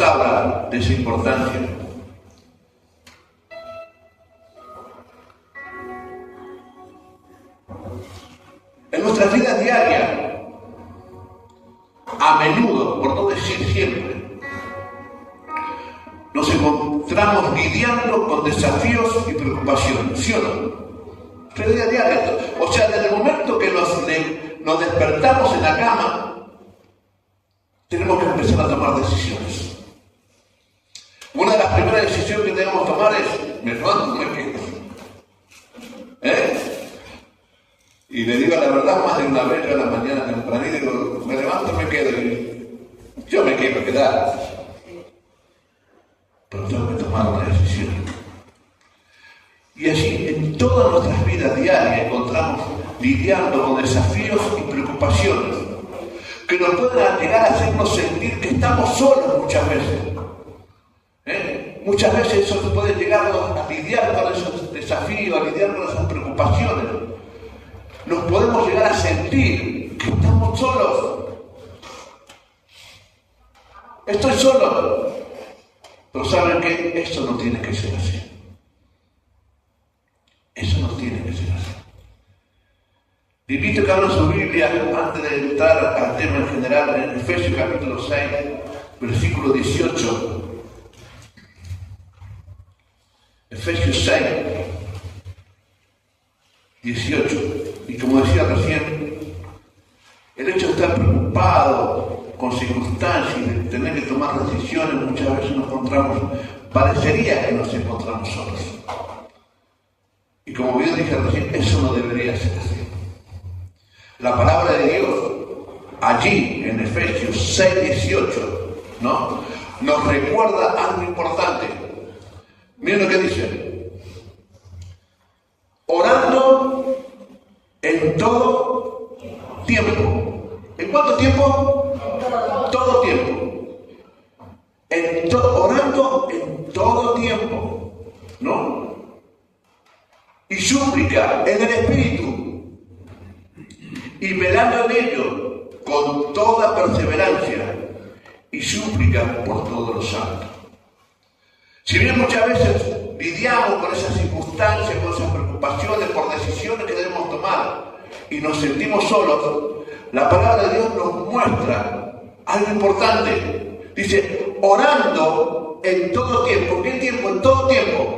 Habla de esa importancia. En nuestra vida diaria, a menudo, por no decir siempre, nos encontramos lidiando con desafíos y preocupaciones, ¿sí o no? Nuestra vida diaria, o sea, desde el momento que nos despertamos en la cama, tenemos que empezar a tomar decisiones. Una de las primeras decisiones que debemos tomar es: ¿me levanto o me quedo? Y le digo la verdad más de una vez yo a la mañana temprano y digo: ¿me levanto o me quedo? Y yo me quiero quedar. Pero tengo que tomar una decisión. Y así en todas nuestras vidas diarias encontramos lidiando con desafíos y preocupaciones que nos pueden llegar a hacernos sentir que estamos solos muchas veces. Muchas veces eso nos puede llegar a lidiar con esos desafíos, a lidiar con esas preocupaciones. Nos podemos llegar a sentir que estamos solos. Estoy solo. Pero ¿saben qué? Eso no tiene que ser así. Eso no tiene que ser así. Le invito a que abran su Biblia antes de entrar al tema en general en Efesios capítulo 6, versículo 18. Efesios 6, 18. Y como decía recién, el hecho de estar preocupado con circunstancias y de tener que tomar decisiones, muchas veces nos encontramos, parecería que nos encontramos solos. Y como yo dije recién, eso no debería ser así. La palabra de Dios, allí en Efesios 6, 18, ¿no?, nos recuerda algo importante. Miren lo que dice: orando en todo tiempo. ¿En cuánto tiempo? Todo tiempo. Orando en todo tiempo, ¿no? Y súplica en el Espíritu, y velando en ello con toda perseverancia y súplica por todos los santos. Si bien muchas veces lidiamos con esas circunstancias, con esas preocupaciones, por decisiones que debemos tomar y nos sentimos solos, la palabra de Dios nos muestra algo importante. Dice: orando en todo tiempo. ¿Qué tiempo? En todo tiempo.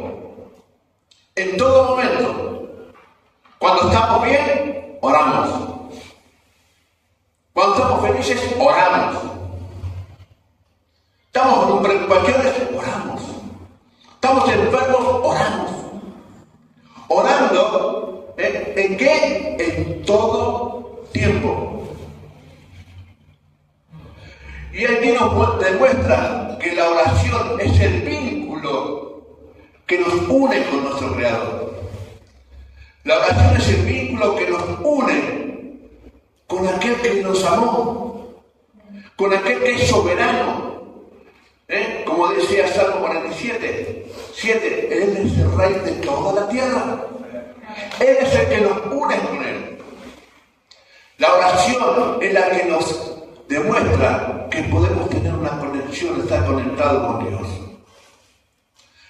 En todo momento. Cuando estamos bien, oramos. Cuando estamos felices, oramos. Estamos con preocupaciones, oramos. Estamos enfermos, oramos. Orando, ¿en qué? En todo tiempo. Y aquí nos demuestra que la oración es el vínculo que nos une con nuestro Creador. La oración es el vínculo que nos une con aquel que nos amó, con aquel que es soberano. Como decía Salmo 47, 7, Él es el Rey de toda la tierra. Él es el que nos une con Él. La oración es la que nos demuestra que podemos tener una conexión, estar conectados con Dios.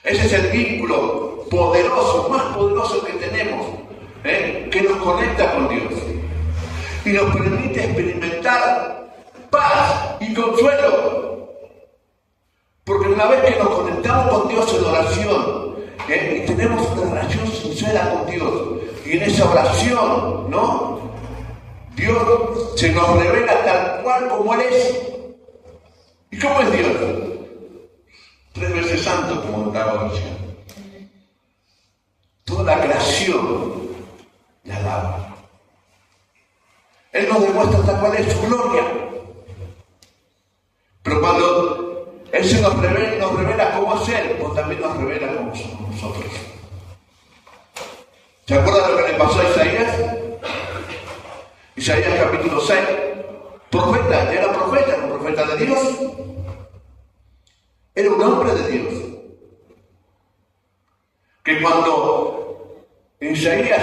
Ese es el vínculo poderoso, más poderoso que tenemos, que nos conecta con Dios y nos permite experimentar paz y consuelo. Porque una vez que nos conectamos con Dios en oración, y tenemos una relación sincera con Dios, y en esa oración, ¿no?, Dios se nos revela tal cual como Él es. ¿Y cómo es Dios? 3 veces santo, como la oración. Toda la creación le alaba. Él nos demuestra tal cual es su gloria. Pero cuando Él se nos revela cómo es Él, pues también nos revela cómo somos nosotros. ¿Se acuerdan lo que le pasó a Isaías? Isaías capítulo 6, profeta, era un profeta de Dios, era un hombre de Dios, Que cuando en Isaías,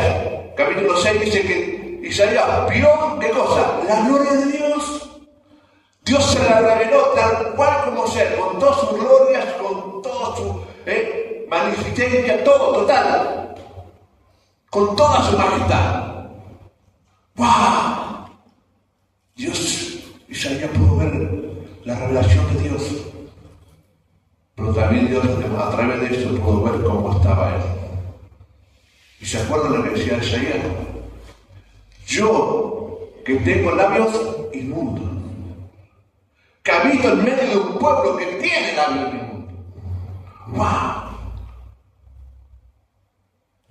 capítulo 6, dice que Isaías vio, ¿qué cosa? La gloria de Dios. Dios se la reveló tal cual como ser, con todas sus glorias, con toda su magnificencia, todo, total. Con toda su majestad. ¡Wow! Dios, Isaías pudo ver la revelación de Dios. Pero también Dios, a través de esto, pudo ver cómo estaba Él. ¿Y se acuerdan lo que decía Isaías? Yo, que tengo labios inmundos, que habito en medio de un pueblo que tiene labios inmundos. ¡Wow!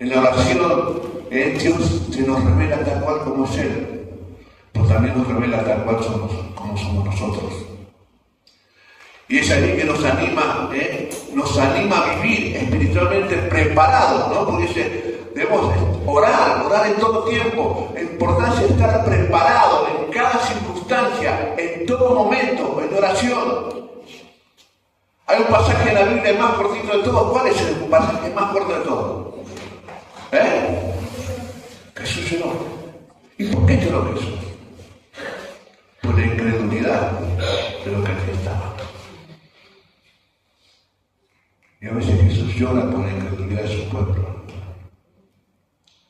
En la oración, Dios se nos revela tal cual como es Él, pero también nos revela tal cual como somos nosotros. Y es ahí que nos anima a vivir espiritualmente preparados, ¿no? Porque dice, debemos orar en todo tiempo. La importancia de estar preparado en cada circunstancia, en todo momento, en oración. Hay un pasaje en la Biblia más cortito de todos. ¿Cuál es el pasaje más corto de todos? Jesús lloró. ¿Y por qué lloró Jesús? Por la incredulidad de lo que aquí estaba. Y a veces Jesús llora por la incredulidad de su pueblo.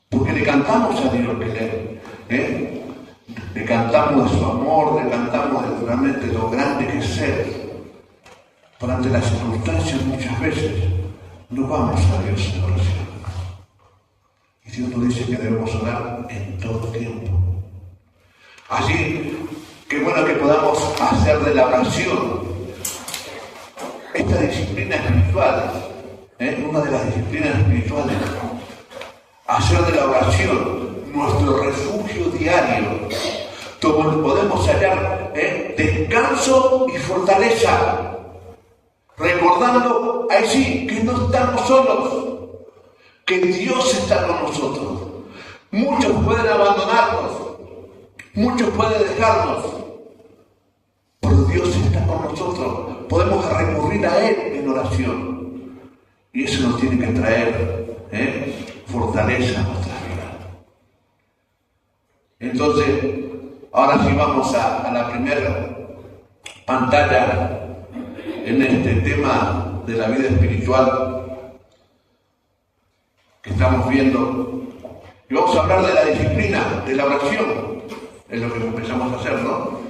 Porque le cantamos a Dios le cantamos de su amor, le cantamos de realmente lo grande que es Él. Pero ante las circunstancias muchas veces no vamos a Dios en oración. Y Dios nos dice que debemos orar en todo tiempo. Así que bueno que podamos hacer de la oración esta disciplina espiritual, una de las disciplinas espirituales, hacer de la oración nuestro refugio diario, donde podemos hallar descanso y fortaleza, recordando ahí sí que no estamos solos, que Dios está con nosotros. Muchos pueden abandonarnos, muchos pueden dejarnos, pero Dios está con nosotros. Podemos recurrir a Él en oración. Y eso nos tiene que traer fortaleza a nuestras vidas. Entonces, ahora sí vamos a la primera pantalla en este tema de la vida espiritual que estamos viendo. Y vamos a hablar de la disciplina, de la oración. Es lo que empezamos a hacer, ¿no?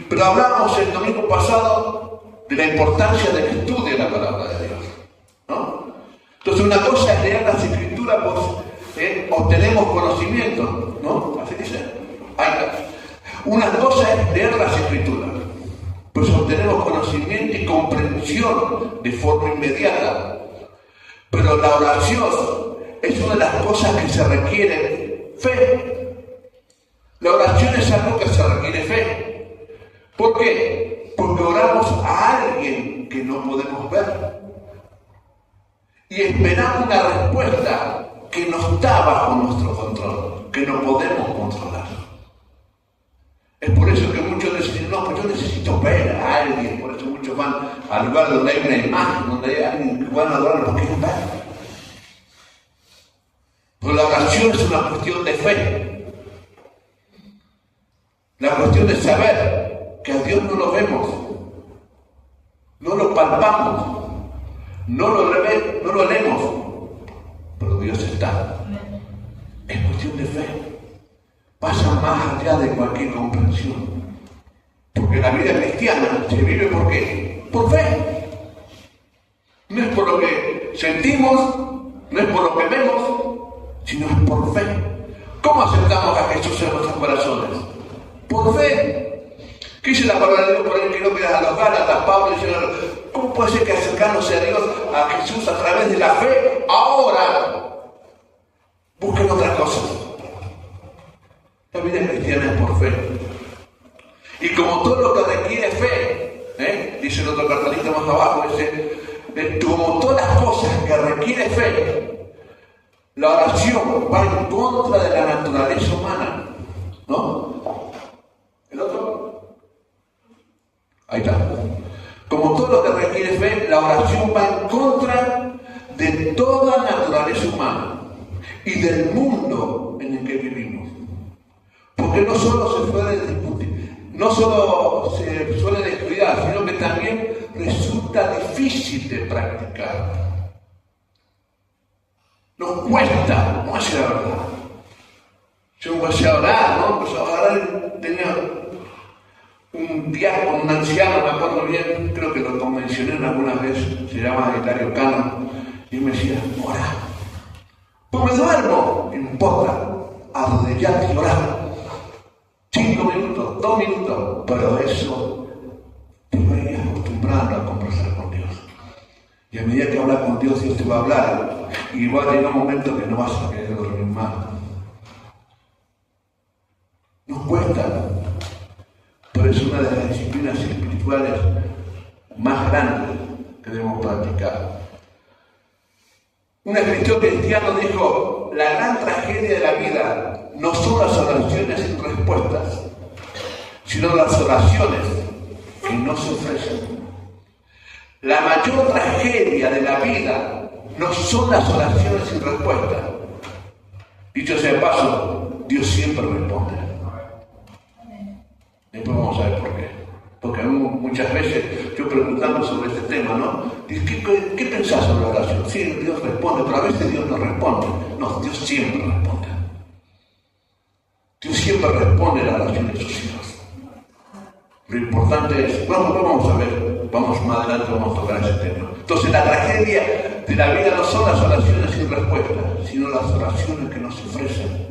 Pero hablábamos el domingo pasado de la importancia del estudio de la palabra de Dios, ¿no? Entonces una cosa es leer las escrituras, pues obtenemos conocimiento, ¿no? Así dice. Una cosa es leer las escrituras, pues obtenemos conocimiento y comprensión de forma inmediata. Pero la oración es una de las cosas que se requiere fe. La oración es algo que se requiere fe. ¿Por qué? Porque oramos a alguien que no podemos ver. Y esperamos una respuesta que no está bajo nuestro control, que no podemos controlar. Es por eso que muchos dicen, no, pues yo necesito ver a alguien. Por eso muchos van al lugar donde hay una imagen, donde hay alguien que van a adorar, lo quieren ver. Pero la oración es una cuestión de fe. La cuestión de saber que a Dios no lo vemos, no lo palpamos, no lo leemos, pero Dios está. Es cuestión de fe. Pasa más allá de cualquier comprensión. Porque la vida cristiana se vive ¿por qué? Por fe. No es por lo que sentimos, no es por lo que vemos, sino es por fe. ¿Cómo aceptamos a Jesús en nuestros corazones? Por fe. ¿Qué dice la palabra de Dios por ahí que no quedas a los Gálatas? Pablo dice, ¿cómo puede ser que acercándose a Dios, a Jesús a través de la fe, ahora busquen otras cosas? La vida cristiana es por fe. Y como todo lo que requiere fe, dice el otro cartelito más abajo, dice, como todas las cosas que requiere fe, la oración va en contra de la naturaleza humana, ¿no? ¿El otro? Ahí está. Como todo lo que requiere fe, la oración va en contra de toda humana y del mundo en el que vivimos. Porque no solo se suele discutir, no solo se suele descuidar, sino que también resulta difícil de practicar. Nos cuesta, no es la verdad. Yo empecé a orar, ¿no? Empecé a orar, tenía un diácono, un anciano, me acuerdo bien, creo que lo mencioné alguna vez, se llama Hilario Cano, y me decía, ora. Pues me duermo, no importa, arrodillate y orar. 5 minutos, 2 minutos, pero eso te va a ir acostumbrando a conversar con Dios. Y a medida que hablas con Dios, Dios te va a hablar. Y va a llegar un momento que no vas a querer dormir más. Nos cuesta, pero es una de las disciplinas espirituales más grandes que debemos practicar. Un escritor cristiano dijo, la gran tragedia de la vida no son las oraciones sin respuestas, sino las oraciones que no se ofrecen. La mayor tragedia de la vida no son las oraciones sin respuesta. Dicho sea de paso, Dios siempre responde. Después vamos a ver por qué. Porque muchas veces yo preguntando sobre este tema, ¿no? ¿Qué pensás sobre la oración? Sí, Dios responde, pero a veces Dios no responde. No, Dios siempre responde. Dios siempre responde a la oración de sus hijos. Lo importante es, bueno, vamos a ver, vamos más adelante, vamos a tocar ese tema. Entonces, la tragedia de la vida no son las oraciones sin respuesta, sino las oraciones que nos ofrecen.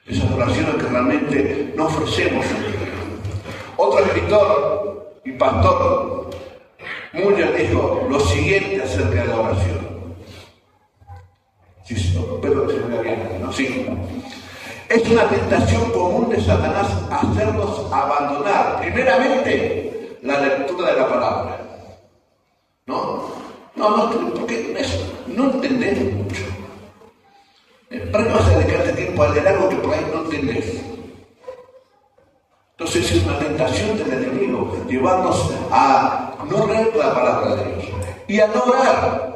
Esas oraciones que realmente no ofrecemos. Otro escritor y pastor, Muller, dijo lo siguiente acerca de la oración. Sí, espero que se vea bien, ¿no? Sí. Es una tentación común de Satanás hacernos abandonar, primeramente, la lectura de la palabra. ¿No? Porque no entendemos mucho. ¿Para qué vas a dedicarte tiempo a leer algo que por ahí no entendés? Entonces es una tentación del enemigo, llevarnos a no leer la palabra de Dios y a no orar.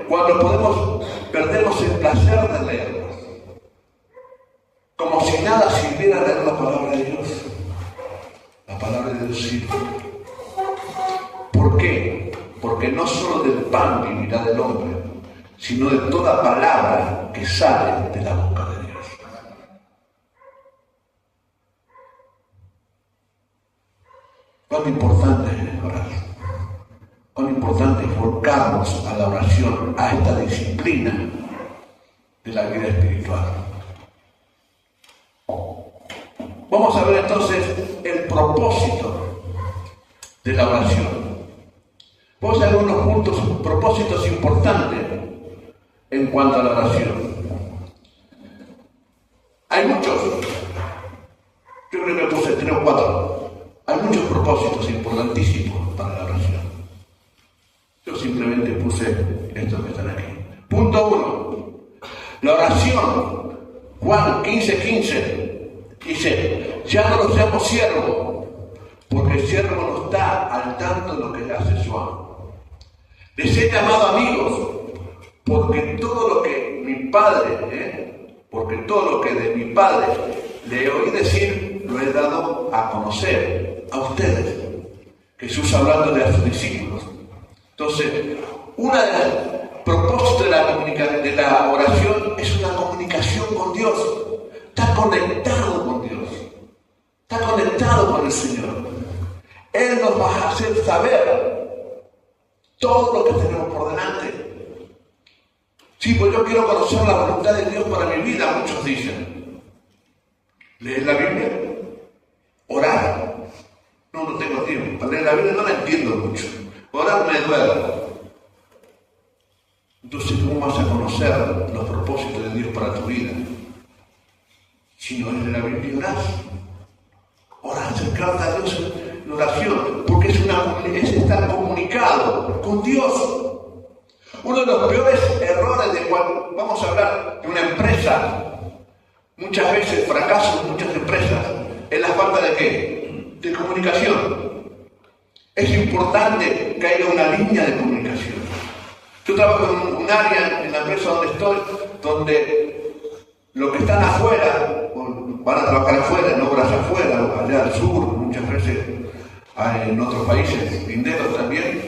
Cuando perdemos el placer de leerla. Como si nada sirviera leer la palabra de Dios. La palabra de Dios sirve. ¿Por qué? Porque no solo del pan vivirá del hombre, sino de toda palabra que sale de la boca de Dios. Cuán importante es orar. Cuán importante es volcarnos a la oración, a esta disciplina de la vida espiritual. Vamos a ver entonces el propósito de la oración. Vamos a ver unos puntos, propósitos importantes en cuanto a la oración. Hay muchos, yo creo que puse 3 o 4. Hay muchos propósitos importantísimos para la oración. Yo simplemente puse estos que están aquí. Punto 1. La oración, Juan 15:15. Dice, ya no los llamo siervos, porque el siervo no está al tanto de lo que le hace su amo. Les he llamado amigos, porque todo lo que de mi Padre le oí decir, lo he dado a conocer a ustedes. Jesús hablándole a sus discípulos. Entonces, una de las propósitos de la oración es una comunicación con Dios. Está conectado con Dios. Está conectado con el Señor. Él nos va a hacer saber todo lo que tenemos por delante. Sí, pues yo quiero conocer la voluntad de Dios para mi vida, muchos dicen. ¿Leer la Biblia? ¿Orar? No tengo tiempo. Para leer la Biblia no la entiendo mucho. Orar me duele. Entonces, ¿cómo vas a conocer los propósitos de Dios para tu vida? Si no es de la Biblia, orás. Orar, acercarte a Dios en oración, porque es estar comunicado con Dios. Uno de los peores errores de cuando vamos a hablar de una empresa, muchas veces fracasos de muchas empresas, es la falta de ¿qué? De comunicación. Es importante que haya una línea de comunicación. Yo trabajo en un área, en la empresa donde estoy, donde los que están afuera, van a trabajar afuera, en obras afuera, allá al sur, muchas veces en otros países, linderos también.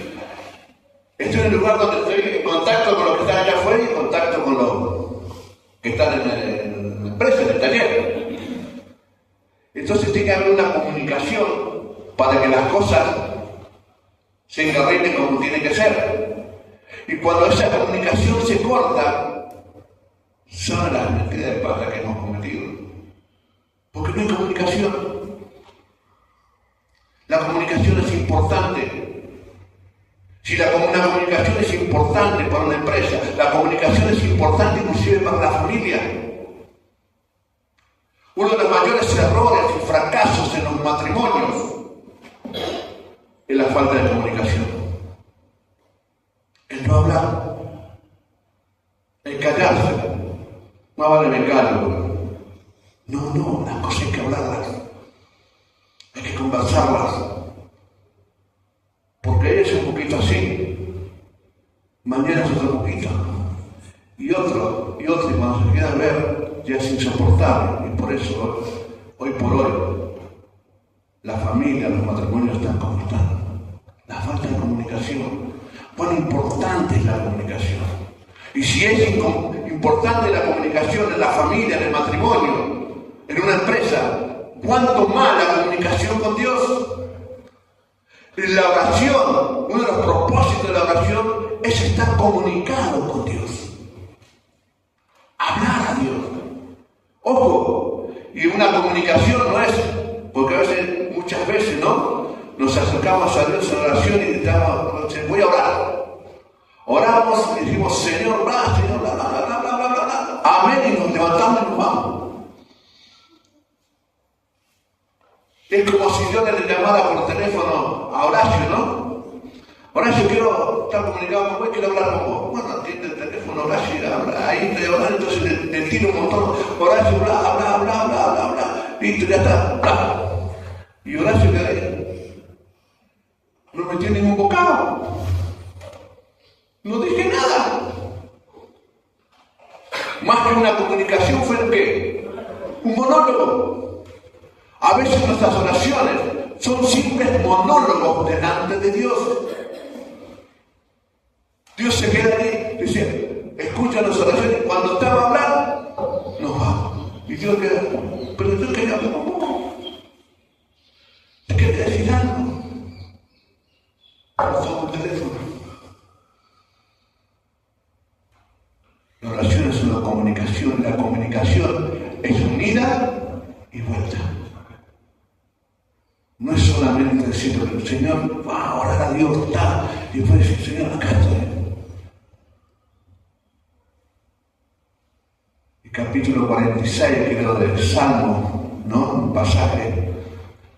Estoy en el lugar donde estoy en contacto con los que están allá afuera y en contacto con los que están en la empresa, en el taller. Entonces tiene que haber una comunicación para que las cosas se encarrilen como tiene que ser. Y cuando esa comunicación se corta, son las metidas de pata que hemos cometido. Porque no hay comunicación. La comunicación es importante. Si una comunicación es importante para una empresa, la comunicación es importante inclusive para la familia. Uno de los mayores errores y fracasos en los matrimonios es la falta de comunicación. El no hablar, el callarse. No vale vengarlo. No, las cosas hay que hablarlas. Hay que conversarlas. Porque es un poquito así. Mañana es otro poquito. Y otro, y cuando se queda a ver, ya es insoportable. Y por eso, hoy por hoy, la familia, los matrimonios están como están. La falta de comunicación. Cuán importante es la comunicación. Y si es importante la comunicación en la familia, en el matrimonio, en una empresa, ¿cuánto más la comunicación con Dios? La oración, uno de los propósitos de la oración es estar comunicado con Dios. Hablar a Dios. Ojo, y una comunicación no es, porque muchas veces, ¿no? Nos acercamos a Dios en oración y gritamos, voy a orar. Oramos y decimos, Señor, bla, Señor, bla, bla, bla, bla, bla, bla, bla. Amén, y nos levantamos y nos vamos. Es como si Dios le llamara por teléfono a Horacio, ¿no? Horacio, quiero estar comunicado con vos, quiero hablar con vos. Bueno, atiende el teléfono, Horacio, y habla. Ahí estoy hablando, entonces le tiro un montón. Horacio, bla, bla, bla, bla, bla, bla. Listo, ya está, bla. Y Horacio queda ahí. No metió ningún bocado. No dije nada. Más que una comunicación fue ¿qué? Un monólogo. A veces nuestras oraciones son simples monólogos delante de Dios. Dios se queda ahí, dice, escucha las oraciones. Cuando estaba hablando, nos vamos. Y Dios queda, pero yo quería hablar con vos. Te quería decir algo. Por favor, teléfono. La oración es una comunicación. La comunicación es unida y vuelta. No es solamente decir que el Señor va a orar a Dios, está, y después decir, Señor, acá estoy. El capítulo 46, creo, del Salmo, ¿no? Un pasaje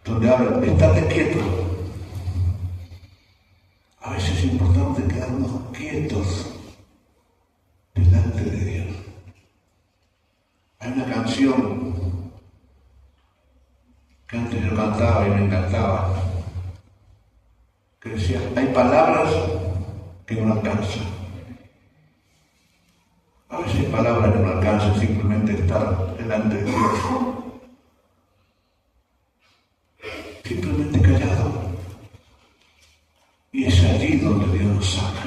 donde habla, estate quieto. A veces es importante quedarnos quietos delante de Dios. Hay una canción que antes yo cantaba y me encantaba, que decía, hay palabras que no alcanzan. A veces hay palabras que no alcanzan, simplemente estar delante de Dios. Simplemente callado. Y es allí donde Dios nos saca.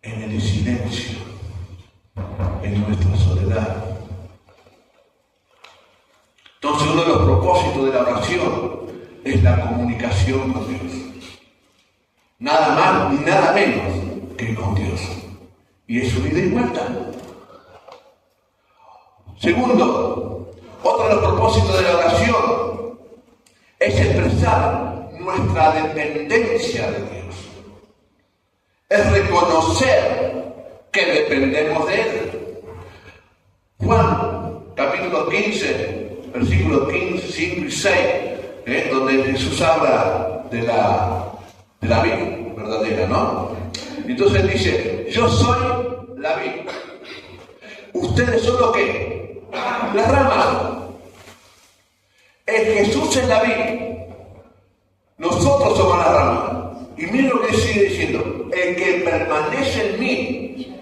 En el silencio, en nuestra soledad. Entonces uno de los propósitos de la oración es la comunicación con Dios. Nada más ni nada menos que con Dios. Y es unida y vuelta. Segundo, otro de los propósitos de la oración es expresar nuestra dependencia de Dios. Es reconocer que dependemos de Él. Juan, capítulo 15, versículos 5 y 6, donde Jesús habla de la vid verdadera, ¿no? Entonces él dice, yo soy la vid. ¿Ustedes son lo qué? Las ramas. Jesús es la vid. Nosotros somos las ramas. Y miren lo que sigue diciendo. el que permanece en mí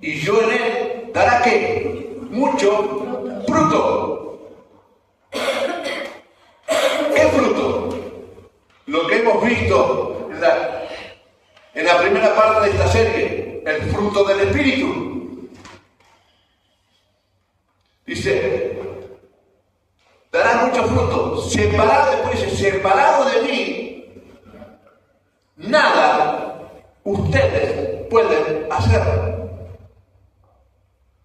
y yo en él, dará ¿qué? Mucho fruto. ¿Qué fruto? Lo que hemos visto en la primera parte de esta serie, el fruto del Espíritu. Dice, dará mucho fruto. Separado, después dice, separado de mí, nada ustedes pueden hacer.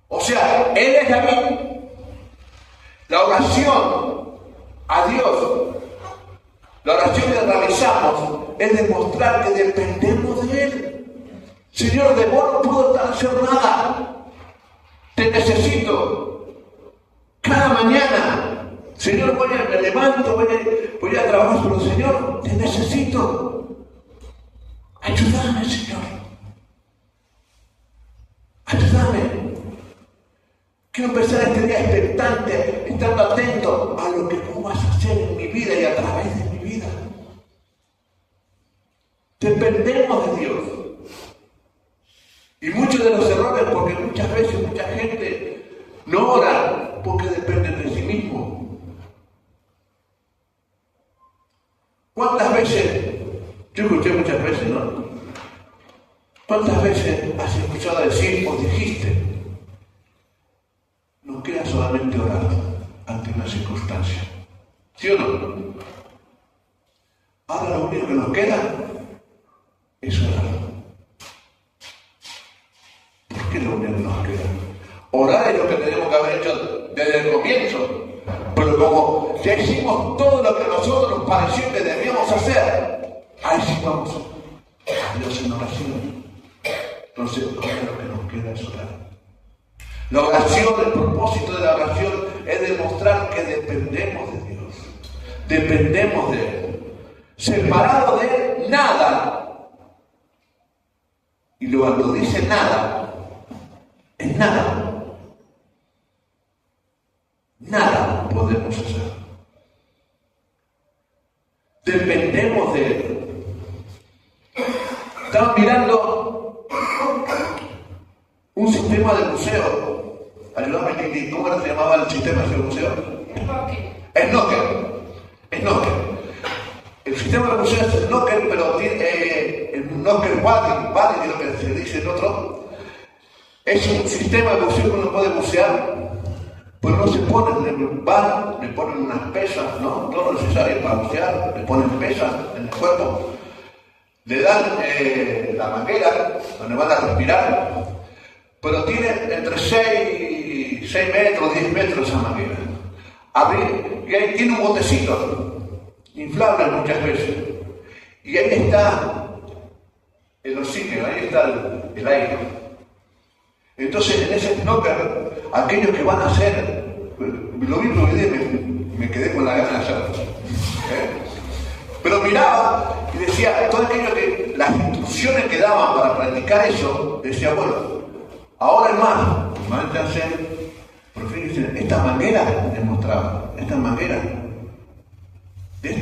O sea, Él es la vid. La oración a Dios, la oración que realizamos es demostrar que dependemos de Él. Señor, de vos no puedo hacer nada. Te necesito. Cada mañana, Señor, me levanto, voy a trabajar, pero Señor, te necesito. Ayúdame, Señor. Ayúdame. Quiero empezar este día expectante, estando atento a lo que tú vas a hacer en mi vida y a través de mi vida. Dependemos de Dios. Y muchos de los errores, porque muchas veces mucha gente no ora porque dependen de sí mismo. ¿Cuántas veces, yo escuché muchas veces, ¿no? ¿Cuántas veces has escuchado decir o dijiste? No queda solamente orar ante una circunstancia. ¿Sí o no? Ahora lo único que nos queda es orar. ¿Por qué lo único que nos queda? Orar es lo que tenemos que haber hecho desde el comienzo. Pero como ya hicimos todo lo que a nosotros nos pareció que debíamos hacer, ahí sí vamos a Dios en oración. Entonces, ahora lo que nos queda es orar. La oración, el propósito de la oración es demostrar que dependemos de Dios. Dependemos de Él. Separado de Él, nada. Y cuando dice nada, es nada. Nada podemos hacer. Dependemos de Él. Estamos mirando un sistema de museo. Ayúdame, Titi, ¿cómo se llamaba el sistema de museo? Snorkel. El sistema de museo es Snorkel, pero tiene el Snorkel Body, lo que se dice el otro. Es un sistema de buceo que uno puede bucear, pero no se pone en el bar, le ponen unas pesas, ¿no? Todo lo necesario para bucear, le ponen pesas en el cuerpo, le dan la manguera donde van a respirar, pero tiene entre 6 metros, 10 metros esa manguera. Y ahí tiene un botecito, inflable muchas veces, y ahí está el oxígeno, ahí está el aire. Entonces, en ese snorkel, aquellos que van a hacer, lo vi por video y me quedé con la gana de hacerlo. Pero miraba y decía, todo aquello que las instrucciones que daban para practicar eso, decía, bueno, ahora es más, mántense, por fin dicen, esta manguera demostraba, de esta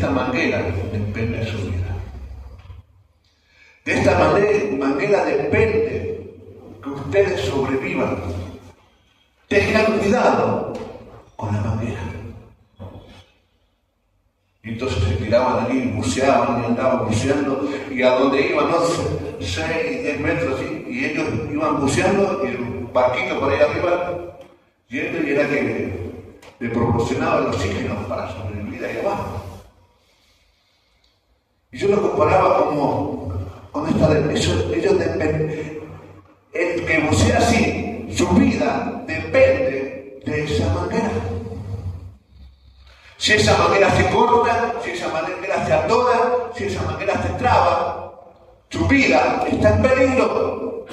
manguera depende su vida. De esta manguera depende que ustedes sobrevivan. Tengan cuidado con la manguera. Y entonces se tiraban allí, buceaban y andaban buceando, y a donde iban, no sé, 6, 10 metros, y ellos iban buceando, y el barquito por ahí arriba, yendo, y era que le proporcionaba el oxígeno para sobrevivir ahí abajo. Y yo lo comparaba con esta de ellos dependen. El que bucea así, su vida depende de esa manguera. Si esa manguera se corta, si esa manguera se atora, si esa manguera se traba, su vida está en peligro.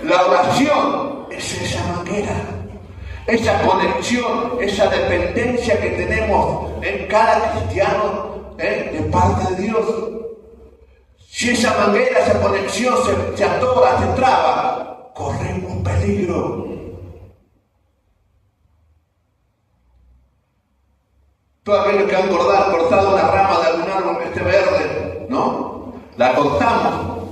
La oración es esa manguera, esa conexión, esa dependencia que tenemos en cada cristiano de parte de Dios. Si esa manguera, esa conexión se atora, se traba, corremos peligro. Todos aquellos que han cortado una rama de algún árbol que esté verde, ¿no? la cortamos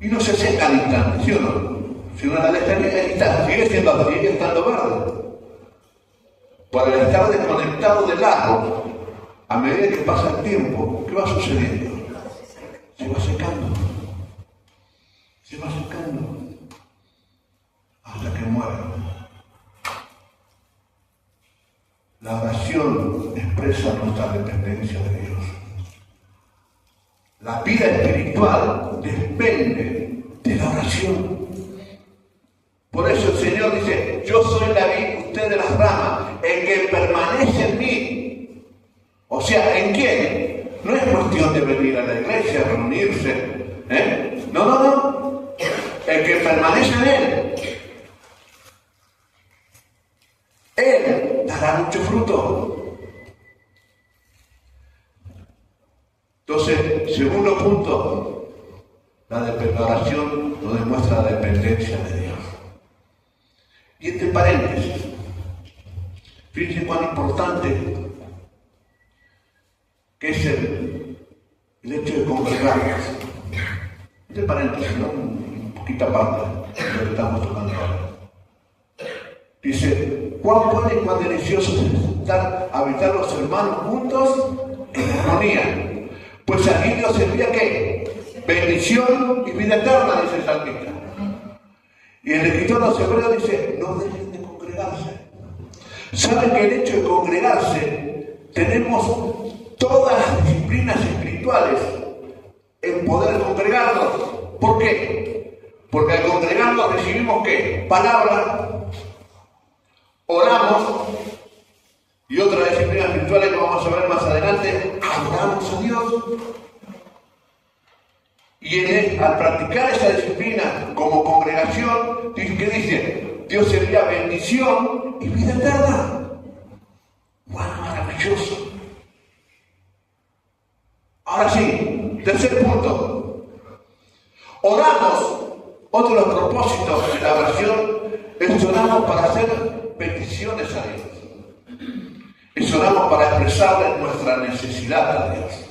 y no se seca al instante, ¿sí o no? Si uno la deja ahí está, sigue estando verde. Por el estar desconectado del árbol, a medida que pasa el tiempo, ¿qué va sucediendo? Se va secando. Se va secando. Hasta que muere. La oración expresa nuestra dependencia de Dios. La vida espiritual depende de la oración. Por eso el Señor dice, yo soy la vid, usted de las ramas, el que permanece en mí. O sea, ¿en quién? No es cuestión de venir a la iglesia, reunirse. No. El que permanece en Él. Él dará mucho fruto. Entonces, segundo punto, la oración nos demuestra la dependencia de Dios. Y entre paréntesis, fíjense cuán importante que es el hecho de congregarnos. Entre paréntesis, ¿no? Un poquito aparte de lo que estamos tocando ahora. Dice, cuán bueno y cuán delicioso es habitar los hermanos juntos en armonía. Pues aquí Dios envía ¿qué? Bendición y vida eterna, dice el salmista. Y el escritor de los Hebreos dice, no dejen de congregarse. ¿Saben que el hecho de congregarse, tenemos todas las disciplinas espirituales en poder congregarnos? ¿Por qué? Porque al congregarnos recibimos ¿qué? Palabra, oramos, y otra disciplina espiritual que vamos a ver más adelante, adoramos a Dios. Y al practicar esa disciplina como congregación, ¿qué dice? Dios envía bendición y vida eterna. Bueno, maravilloso. Ahora sí, tercer punto. Oramos. Otro de los propósitos de la oración es oramos para hacer peticiones a Dios. Es oramos para expresarle nuestra necesidad a Dios.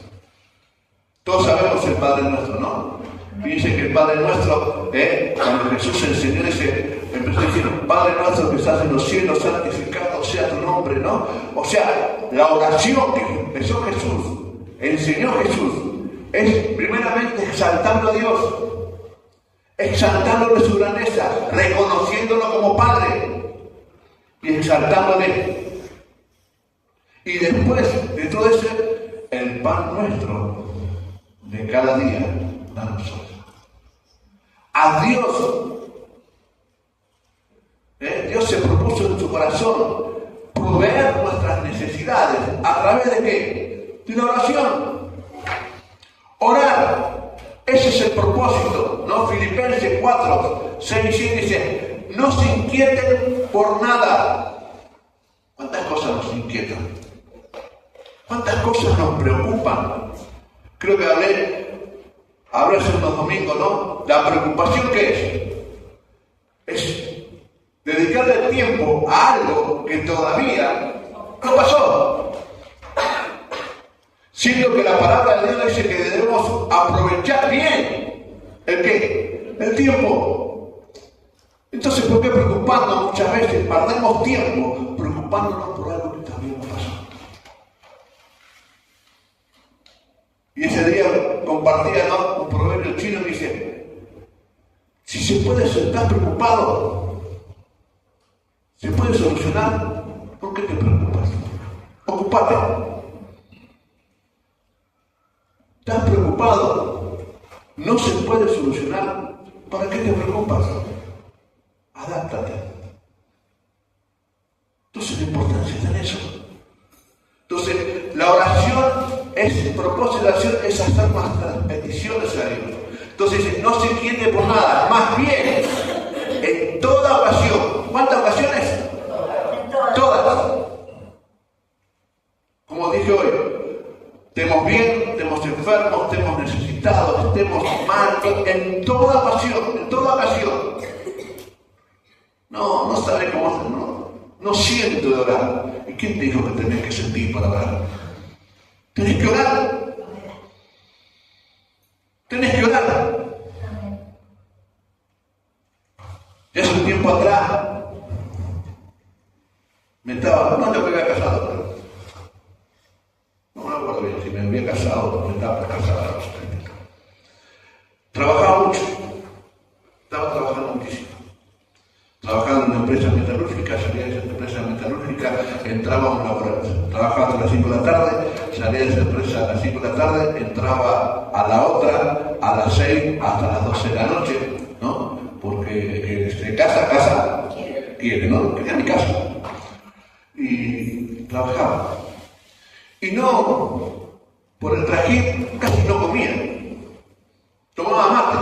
Todos sabemos el Padre Nuestro, ¿no? Dice que el Padre Nuestro, cuando Jesús enseñó, empezó diciendo, Padre Nuestro que estás en los cielos, santificado sea tu nombre, ¿no? O sea, la oración que empezó Jesús, enseñó Jesús, es primeramente exaltando a Dios, exaltándole su grandeza, reconociéndolo como Padre y exaltándole. Y después de todo eso, el pan nuestro de cada día, danos hoy. A Dios, Dios se propuso en su corazón proveer nuestras necesidades a través de ¿qué? De la oración. Orar, ese es el propósito, ¿no? Filipenses 4, 6 y 7 dice, no se inquieten por nada. ¿Cuántas cosas nos inquietan? ¿Cuántas cosas nos preocupan? Creo que hablé hace unos domingos, ¿no? La preocupación ¿qué es dedicarle tiempo a algo que todavía no pasó. Siendo que la palabra de Dios dice que debemos aprovechar bien ¿el qué? El tiempo. Entonces, ¿por qué preocuparnos muchas veces? Perdemos tiempo preocupándonos por algo que todavía no pasó. Y ese día compartía, ¿no? Un proverbio chino que dice, si se puede estar preocupado, se puede solucionar, ¿por qué te preocupas? Ocúpate. ¿Estás preocupado? ¿No se puede solucionar? ¿Para qué te preocupas? Adáptate. Entonces la importancia está en eso. Entonces, la oración, el propósito de la oración es hacer nuestras peticiones a Dios. Entonces, no se inquiete por nada, más bien, en toda ocasión. ¿Cuántas ocasiones? Todas. Como dije hoy, estemos bien, estemos enfermos, estemos necesitados, estemos mal, en toda ocasión. No sabe cómo hacer, no siento de orar. ¿Y quién te dijo que tenés que sentir para orar? Tenés que orar. Tenés que orar. Y hace un tiempo atrás, no me había casado, pero no me acuerdo bien si me había casado o me estaba casado. Trabajaba mucho, estaba trabajando muchísimo. Trabajaba en una empresa metalúrgica, salía de esa empresa metalúrgica, entraba a un laboratorio. Trabajaba hasta las 5 de la tarde, salía de esa empresa a las 5 de la tarde, entraba a la otra a las 6 hasta las 12 de la noche, ¿no? Porque casa quiere, ¿no? Quería mi casa. Y trabajaba. Y no, por el trajín casi no comía. Tomaba mate.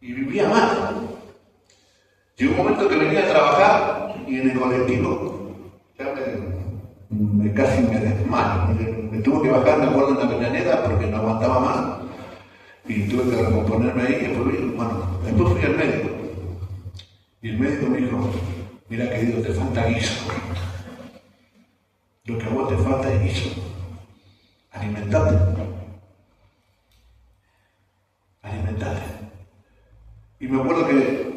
Y vivía mal. Llegó un momento que venía a trabajar y en el colectivo ya casi me desmayo. Me tuve que bajar, me acuerdo, en la Avellaneda porque no aguantaba más. Y tuve que recomponerme ahí. Después fui al médico. Y el médico me dijo: mira, querido, te falta guiso. Lo que a vos te falta es guiso. Alimentate. Y me acuerdo que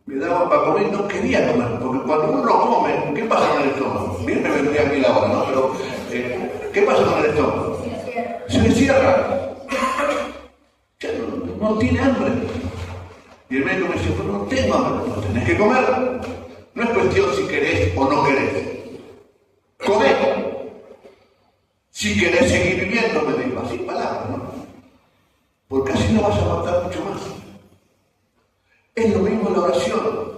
me daban para comer y no quería comer, porque cuando uno come, ¿qué pasa con el estómago? Bien me vendría aquí la hora, ¿no? Pero, ¿qué pasa con el estómago? Se le cierra. Ya no tiene hambre. Y el médico me dice: pero no tengo hambre, no tenés que comer. No es cuestión si querés o no querés. Comé. Si querés seguir viviendo, me dijo así, palabras, ¿no? Porque así no vas a aguantar mucho más. Es lo mismo en la oración.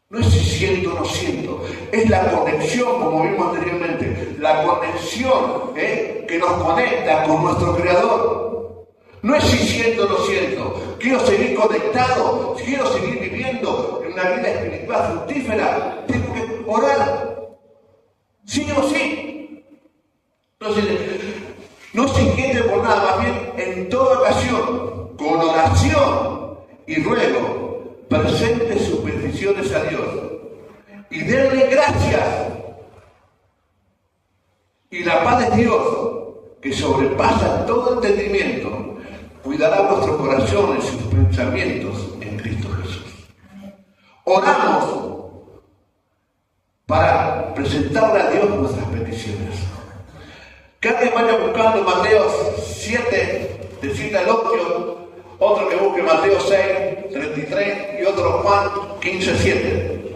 No es si siento o no siento, es la conexión, como vimos anteriormente, la conexión que nos conecta con nuestro Creador. No es si siento o no siento, quiero seguir conectado, quiero seguir viviendo en una vida espiritual fructífera, tengo que orar, sí o sí. Entonces, no se inquiete por nada, más bien en toda ocasión, con oración y ruego, presente sus peticiones a Dios y denle gracias. Y la paz de Dios, que sobrepasa todo entendimiento, cuidará vuestros corazones y sus pensamientos en Cristo Jesús. Oramos para presentarle a Dios nuestras peticiones. Que alguien vaya buscando Mateo 7, de 7 al 8, otro que busque Mateo 6, 33 y otro Juan 15, 7.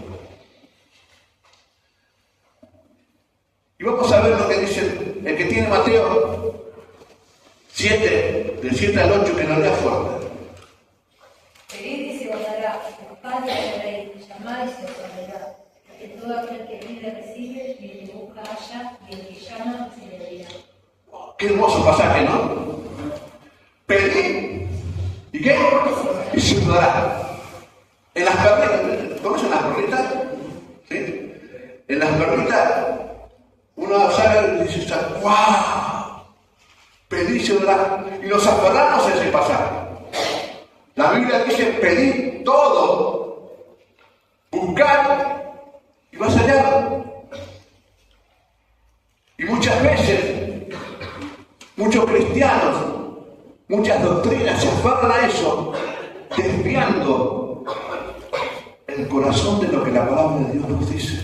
Y vamos a ver lo que dice el que tiene Mateo 7, de 7 al 8, que nos lea fuerte. Pedid y se os dará, buscad y hallaréis, llamad y se os abrirá. Que todo aquel que pide recibe, y el que busca halla, y el que llama se le abrirá. Qué hermoso pasaje, ¿no? Pedid, ¿y qué? Y se os dará. En las perlitas, ¿conocen las perlitas? ¿Sí? En las perlitas, uno sabe y dice: ¡guau! Pedid y se os dará. Y nos aferramos a ese pasaje. La Biblia dice: pedid todo, buscad y vas a hallar. Y muchas veces, muchos cristianos, muchas doctrinas se aferran a eso, desviando el corazón de lo que la palabra de Dios nos dice.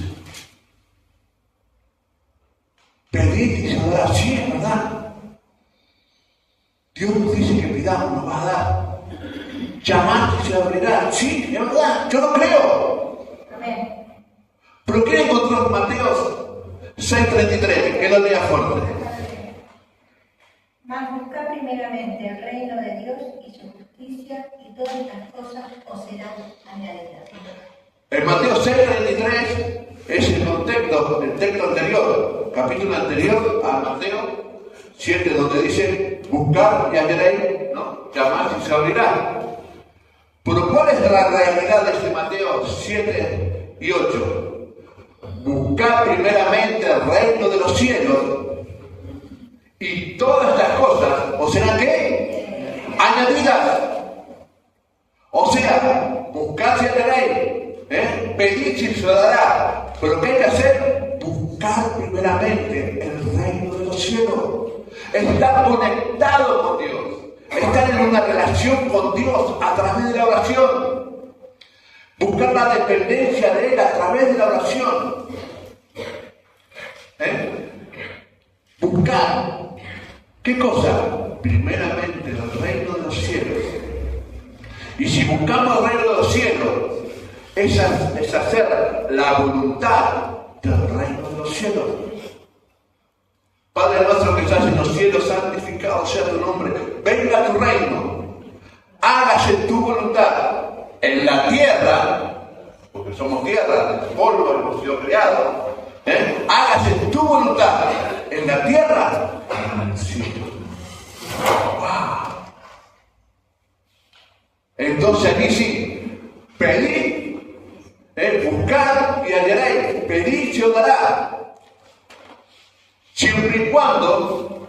Pedid y se os dará. Sí, es verdad. Dios nos dice que pidamos, nos va a dar. Llamad y se abrirá. Sí, es verdad, yo lo creo. Amén. Pero ¿qué encontró en Mateo 6:33? Que lo lea fuerte. Mas buscad primeramente el reino de Dios y su justicia, y todas estas cosas os serán añadidas. En Mateo 6:33 es el texto anterior, capítulo anterior a Mateo 7, donde dice: buscad y hallaréis, ¿no? Llamad y se abrirá. Pero ¿cuál es la realidad de este Mateo 7 y 8? Buscad primeramente el reino de los cielos y todas estas cosas os serán ¿qué? Añadidas. O sea, buscad y hallaréis, pedid y se os dará. Pero ¿qué hay que hacer? Buscar primeramente el reino de los cielos. estar conectado con Dios, estar en una relación con Dios a través de la oración, buscar la dependencia de Él a través de la oración. Buscar, ¿qué cosa? Primeramente el reino de los cielos. Y si buscamos el reino de los cielos, es hacer la voluntad del reino de los cielos. Padre nuestro que estás en los cielos, santificado sea tu nombre. Venga tu reino. Hágase tu voluntad en la tierra, porque somos tierra, del polvo hemos sido creados. Hágase tu voluntad en la tierra como en el cielo. ¡Wow! Entonces allí sí, pedid, buscad y hallaréis, pedid y se os dará, siempre y cuando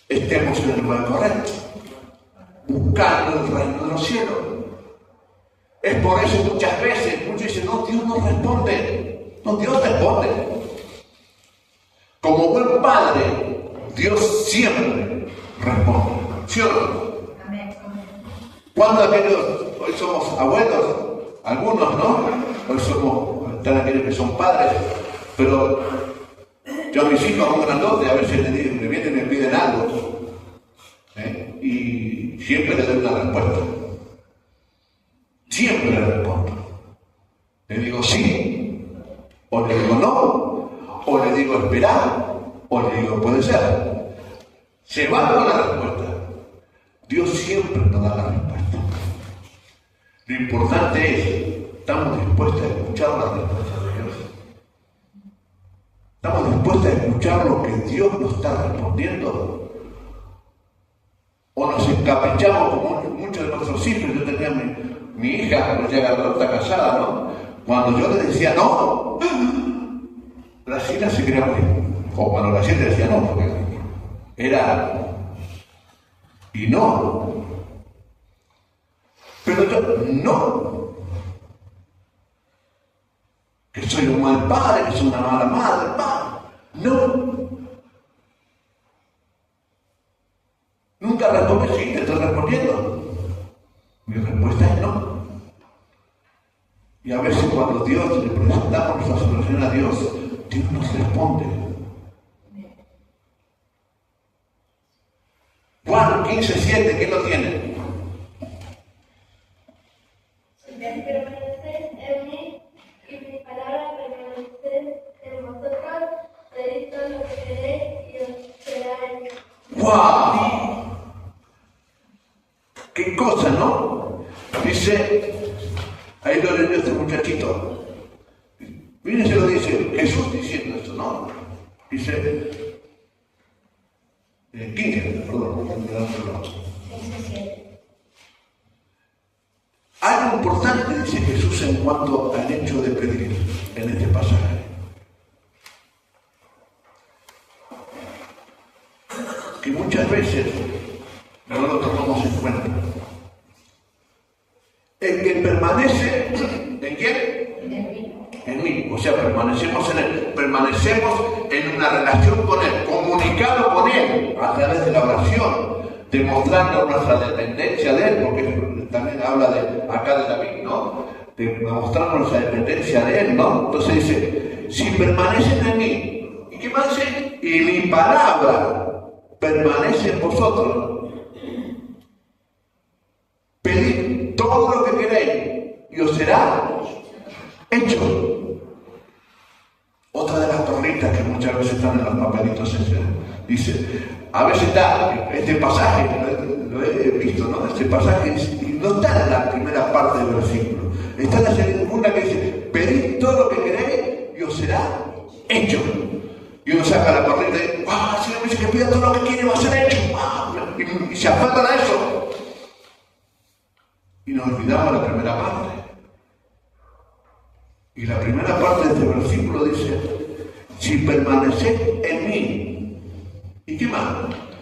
estemos en el lugar correcto, buscando el reino de los cielos. Es por eso muchas veces muchos dicen, no, Dios no responde. No, Dios responde. Como buen padre, Dios siempre responde. ¿Sí o no? Amén. Cuando aquellos, hoy somos abuelos, algunos, ¿no? Hoy están aquellos que son padres, pero yo a mis hijos, un grandote, a veces me vienen y me piden algo, y siempre le doy una respuesta. Siempre le respondo. Le digo sí, o le digo no, o le digo esperar, o le digo puede ser. Se va con la respuesta. Dios siempre nos da la respuesta. Lo importante es, ¿estamos dispuestos a escuchar la respuesta de Dios? ¿Estamos dispuestos a escuchar lo que Dios nos está respondiendo? ¿O nos encaprichamos como muchos de nuestros hijos? Yo tenía mi hija, pero ya está casada, ¿no? Cuando yo le decía no, Graciela se creía morir. O cuando Graciela decía no, porque era y no. Pero yo no. Que soy un mal padre, que soy una mala madre, no. Nunca respondí, sí, te estoy respondiendo. Mi respuesta es no. Y a veces cuando Dios le presentamos nuestra situación a Dios, Dios nos responde. Juan 15:7, ¿quién lo tiene? Permaneced en mí y mi palabra permaneced en vosotros, pedid todo lo que queréis y os será hecho. ¡Wow! ¿Qué cosa, no? Dice, ahí lo leyó este muchachito. Miren, se lo dice Jesús diciendo esto, ¿no? Dice, 15, perdón. Algo importante dice Jesús en cuanto al hecho de pedir en este pasaje. Que muchas veces no lo tomamos en cuenta. El que permanece, ¿en quién? En mí. O sea, permanecemos en Él. Permanecemos en una relación con Él, comunicado con Él a través de la oración, demostrando nuestra dependencia de Él, porque también habla acá de David, ¿no? De demostrar nuestra dependencia de Él, ¿no? Entonces dice, si permanecen en mí, ¿y qué más dice? Y mi palabra permanece en vosotros. Pedid todo lo que queréis y os será hecho. Otra de las perlitas que muchas veces están en los papelitos dice, a veces está este pasaje, lo he visto, ¿no? Este pasaje no está en la primera parte del versículo, está en la segunda que dice, pedid todo lo que queréis y os será hecho. Y uno saca la perlita y dice, ¡wow! El Señor me dice que pida todo lo que quiere y va a ser hecho. ¡Wow! Y se aferran a eso. Y nos olvidamos la primera parte. Y la primera parte de este versículo dice, si permaneced en mí. ¿Y qué más?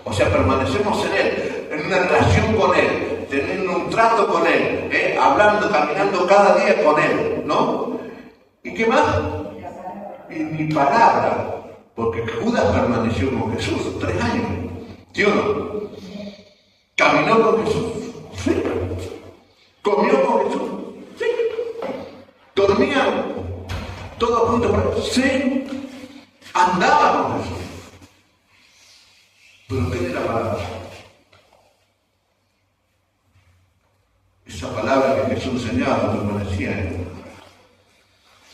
O sea, permanecemos en Él, en una relación con Él, teniendo un trato con Él, hablando, caminando cada día con Él, ¿no? ¿Y qué más? Y mi palabra, porque Judas permaneció con Jesús 3 años. ¿Sí o no? ¿Caminó con Jesús? Sí. ¿Comió con Jesús? Sí. ¿Dormían todos juntos? Sí. ¿Andaba con Jesús? ¿Pero qué de la palabra? Esa palabra que Jesús enseñaba permanecía en él.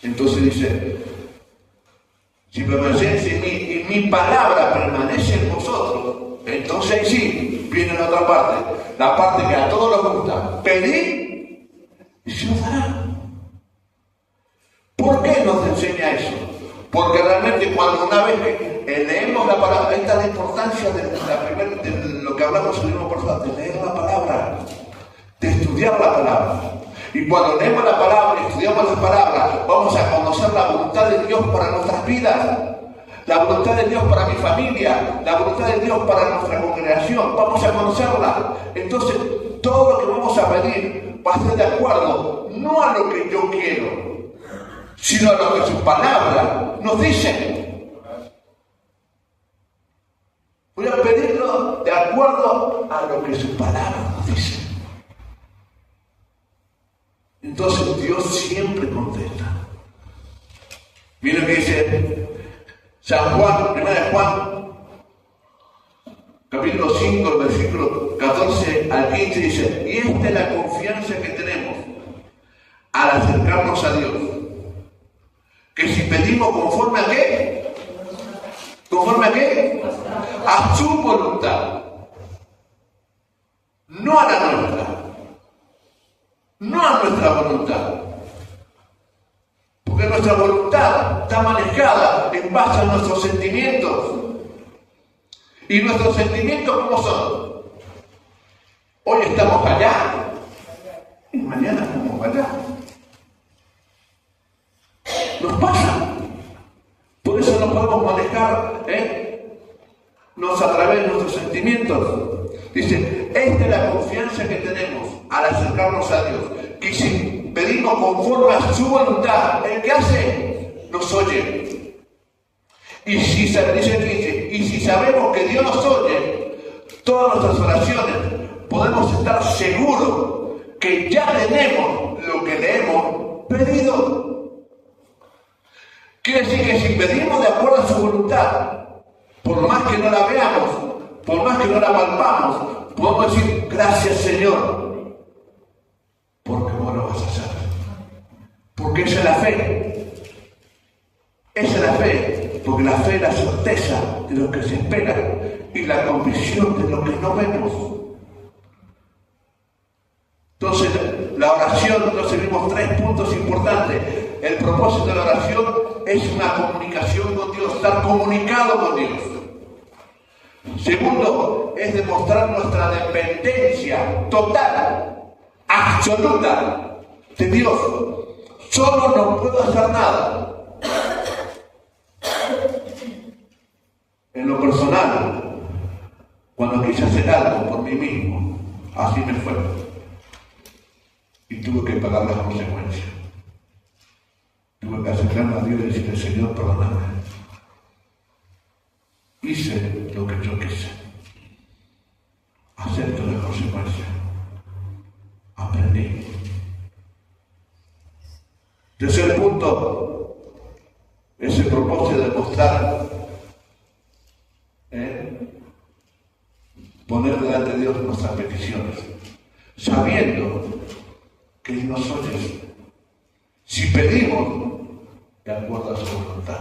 Entonces dice, si permanecéis en mí y mi palabra permanece en vosotros, entonces sí, viene la otra parte, la parte que a todos les gusta. Pedid y se os dará. ¿Por qué nos enseña eso? Porque realmente cuando una vez que leemos la palabra, esta es la importancia de lo que hablamos en el libro por favor, de leer la palabra, de estudiar la palabra. Y cuando leemos la palabra y estudiamos la palabra, vamos a conocer la voluntad de Dios para nuestras vidas, la voluntad de Dios para mi familia, la voluntad de Dios para nuestra congregación. Vamos a conocerla. Entonces, todo lo que vamos a pedir va a ser de acuerdo, no a lo que yo quiero, sino a lo que su palabra nos dice. Voy a pedirlo de acuerdo a lo que su palabra nos dice. Entonces Dios siempre contesta. Miren que dice San Juan, 1 Juan, capítulo 5, versículo 14 al 15, dice, y esta es la confianza que tenemos al acercarnos a Dios, que si pedimos conforme a qué, conforme a qué, a su voluntad, no a la nuestra, no a nuestra voluntad, porque nuestra voluntad está manejada en base a nuestros sentimientos. ¿Y nuestros sentimientos cómo son? Hoy estamos allá y mañana estamos allá. Nos pasa. Por eso no podemos manejar a través de nuestros sentimientos. Dice, esta es la confianza que tenemos al acercarnos a Dios, que si pedimos conforme a su voluntad, ¿el que hace? Nos oye. Y si sabemos que Dios nos oye, todas nuestras oraciones, podemos estar seguros que ya tenemos lo que le hemos pedido. Quiere decir que si pedimos de acuerdo a su voluntad, por más que no la veamos, por más que no la palpamos, podemos decir, gracias Señor, porque vos lo vas a hacer. Porque esa es la fe. Esa es la fe, porque la fe es la certeza de lo que se espera y la convicción de lo que no vemos. Entonces, la oración, entonces vimos 3 puntos importantes. El propósito de la oración es una comunicación con Dios, estar comunicado con Dios. Segundo, es demostrar nuestra dependencia total, absoluta de Dios. Solo no puedo hacer nada. En lo personal, cuando quise hacer algo por mí mismo, así me fue. Y tuve que pagar las consecuencias. Tuve que acercarme a Dios y decirle, Señor, perdóname. Hice lo que yo quise. Acepto las consecuencias. Aprendí. Tercer punto es el propósito de mostrar, poner delante de Dios nuestras peticiones, sabiendo que Él nos oye. Si pedimos, de acuerdo a su voluntad.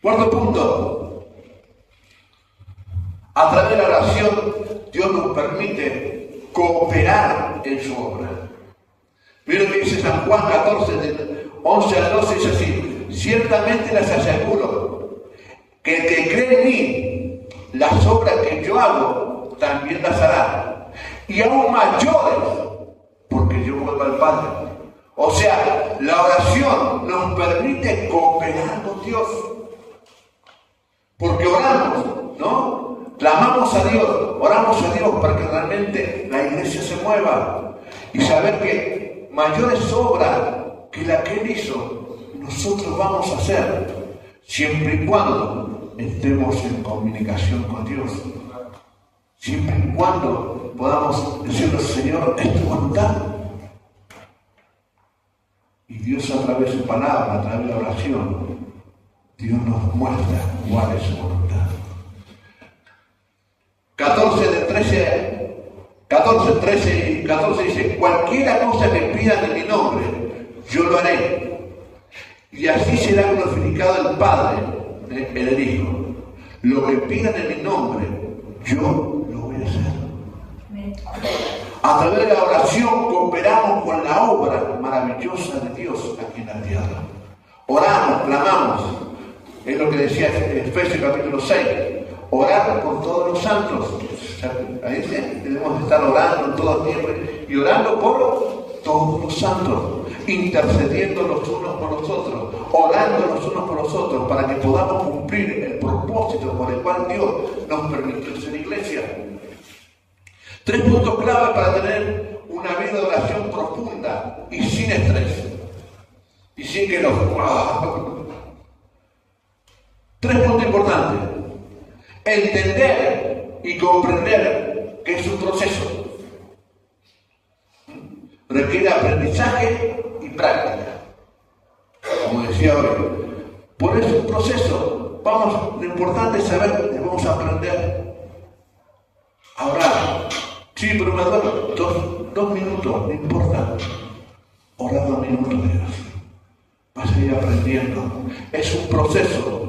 Cuarto punto. A través de la oración, Dios nos permite cooperar en su obra. Mira lo que dice San Juan 14, del 11 al 12, dice así, ciertamente les aseguro que el que cree en mí, las obras que yo hago, también las hará, y aún mayores, porque yo vuelvo al Padre. O sea, la oración nos permite cooperar con Dios. Porque oramos, ¿no? Clamamos a Dios, oramos a Dios para que realmente la iglesia se mueva. Y saber que mayores obras que la que Él hizo, nosotros vamos a hacer, siempre y cuando estemos en comunicación con Dios. Siempre y cuando podamos decirle, Señor, es tu voluntad. Y Dios a través de su palabra, a través de la oración, Dios nos muestra cuál es su voluntad. 14 y 14 dice, cualquiera cosa que pidan en mi nombre, yo lo haré. Y así será glorificado el Padre en el Hijo. Lo que pidan en mi nombre, yo lo voy a hacer. A través de la oración cooperamos con la obra maravillosa de Dios aquí en la tierra. Oramos, clamamos. Es lo que decía Efesios capítulo 6. Orar por todos los santos. Ahí dice, debemos estar orando en todo el tiempo y orando por todos los santos, intercediendo los unos por los otros, orando los unos por los otros para que podamos cumplir el propósito por el cual Dios nos permitió ser iglesia. 3 puntos clave para tener una vida de oración profunda y sin estrés y sin que nos... 3 puntos importantes. Entender y comprender que es un proceso. Requiere aprendizaje y práctica. Como decía hoy. Por eso es un proceso. Lo importante es saber que vamos a aprender a orar. Sí, pero me duele 2 minutos, no importa. Orar 2 minutos, Dios. Vas a ir aprendiendo. Es un proceso.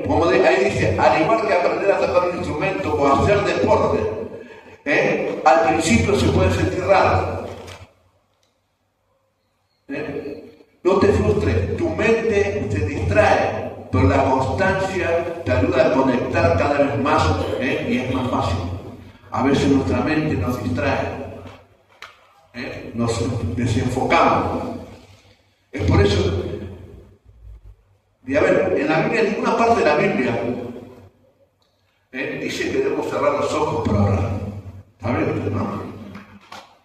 Como ahí dice, al igual que aprender a tocar un instrumento o hacer deporte, al principio se puede sentir raro. No te frustres, tu mente te distrae, pero la constancia te ayuda a conectar cada vez más y es más fácil. A veces nuestra mente nos distrae, nos desenfocamos. Es por eso. Y a ver, en la Biblia, en ninguna parte de la Biblia dice que debemos cerrar los ojos para orar. A ver, ¿no?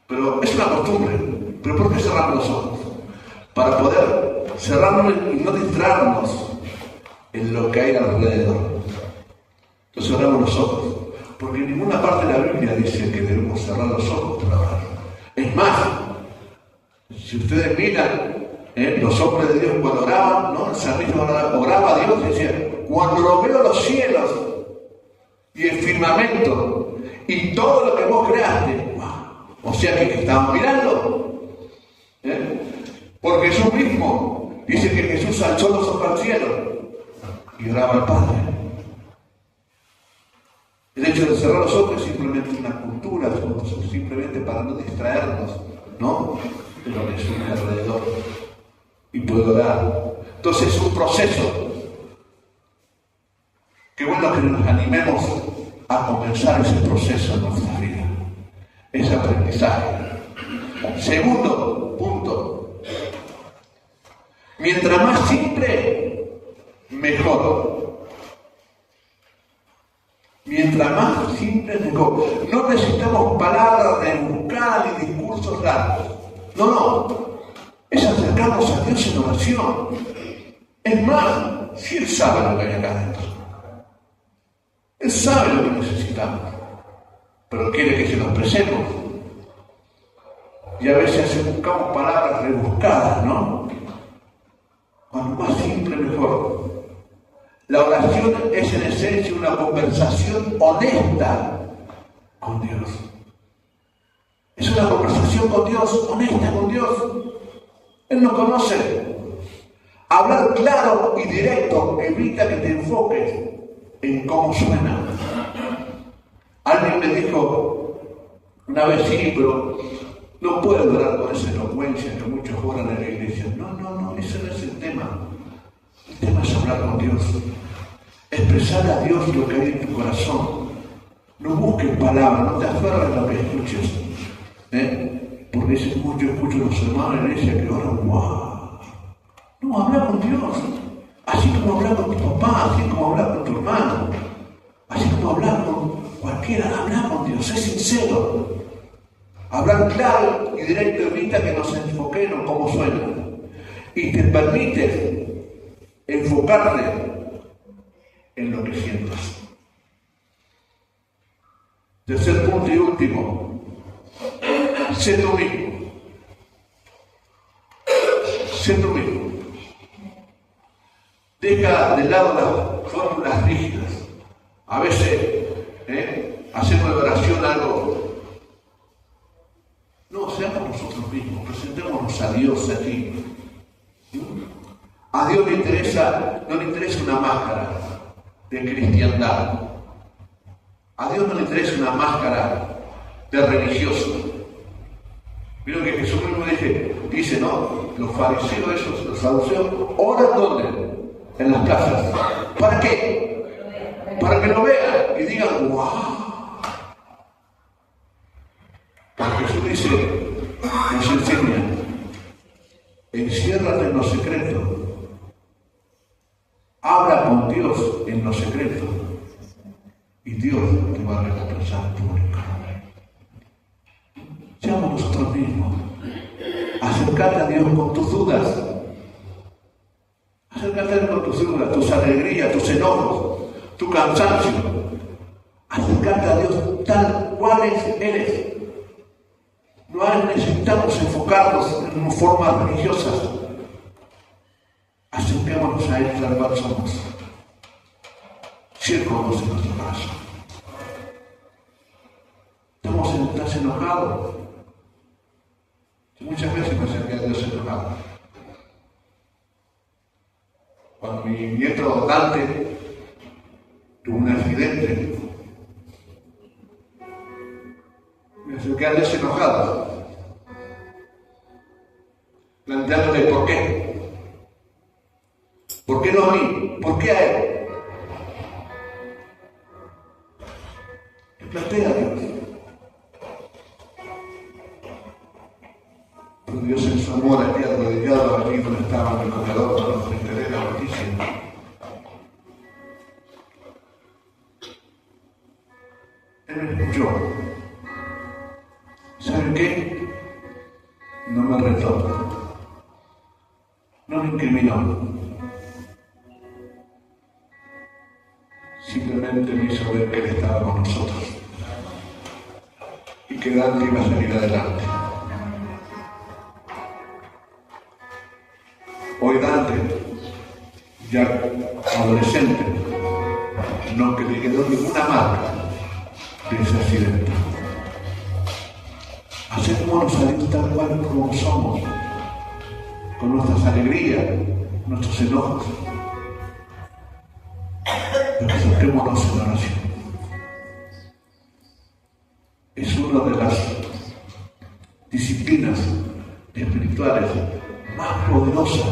Pero es una costumbre. ¿Pero por qué cerramos los ojos? Para poder cerrarnos y no distraernos en lo que hay alrededor. Entonces cerramos los ojos. Porque en ninguna parte de la Biblia dice que debemos cerrar los ojos para orar. Es más, si ustedes miran, los hombres de Dios cuando oraban, ¿no? El salmista oraba a Dios y decía, cuando lo veo los cielos y el firmamento y todo lo que vos creaste, wow. O sea que estaban mirando. Porque Jesús mismo dice que Jesús alzó los ojos al cielo y oraba al Padre. El hecho de cerrar los ojos es simplemente una cultura, simplemente para no distraernos, ¿no? De lo que surge alrededor. Y puedo orar. Entonces es un proceso. Qué bueno que nos animemos a comenzar ese proceso en nuestra vida. Ese aprendizaje. Segundo punto. Mientras más simple, mejor. Mientras más simple, mejor. No necesitamos palabras rebuscadas ni discursos largos. No. Es acercarnos a Dios en oración. Es más, si Él sabe lo que hay acá adentro. Él sabe lo que necesitamos, pero quiere que se lo expresemos. Y a veces buscamos palabras rebuscadas, ¿no? Cuanto más simple, mejor. La oración es en esencia una conversación honesta con Dios. Es una conversación con Dios, honesta con Dios. Él nos conoce. Hablar claro y directo evita que te enfoques en cómo suena. Alguien me dijo una vez, sí, pero no puedo orar con esa elocuencia que muchos oran en la iglesia. No, ese no es el tema. El tema es hablar con Dios. Expresar a Dios lo que hay en tu corazón. No busques palabras, no te aferres a lo que escuches. Porque dicen, yo escucho a los hermanos en la iglesia que oran, ¡wow! No, habla con Dios. Así como hablar con tu papá, así como hablar con tu hermano, así como hablar con cualquiera, habla con Dios, es sincero. Hablar claro y directo evita que nos enfoquemos como suena. Y te permite enfocarte en lo que sientas. Tercer punto y último, sé tú mismo. Sé tú mismo. Deja de lado las fórmulas rígidas. A veces hacemos de oración algo. No, seamos nosotros mismos, presentémonos a Dios aquí. A Dios no le interesa una máscara de cristiandad. A Dios no le interesa una máscara de religioso. Miren que Jesús mismo dice, no, los fariseos esos, los saduceos, oran ¿dónde? En las casas. ¿Para qué? Para que lo vean y digan, ¡wow! Jesús dice, nos enseña, enciérrate en lo secreto. Habla con Dios en lo secreto. Y Dios te va a recompensar en público. Seamos nosotros mismos. Acércate a Dios con tus dudas. Acércate a Dios con tus dudas, tus alegrías, tus enojos, tu cansancio. Acércate a Dios tal cual eres. No necesitamos enfocarnos en formas religiosas. Acerquémonos a Él tal cual somos. Si Él conoce nuestro corazón. ¿Estás enojado? Muchas veces me acerqué a Dios enojado. Cuando mi nieto Dante tuvo un accidente, me acerqué a Dios enojado, planteándole por qué. ¿Por qué no a mí? ¿Por qué a él? Le planteé a Dios. Pero Dios en su amor había arrodillado allí donde estaba el comedor para los enteré la noticia. Él me escuchó. ¿Saben qué? No me retó. No me incriminó. Simplemente me hizo ver que Él estaba con nosotros y que Dante iba a salir adelante. Hoy Dante, ya adolescente, no que le quedó ninguna marca de ese accidente. Acerquémonos a Dios tal cual como somos, con nuestras alegrías, nuestros enojos. Pero acerquémonos en oración. Es una de las disciplinas espirituales más poderosas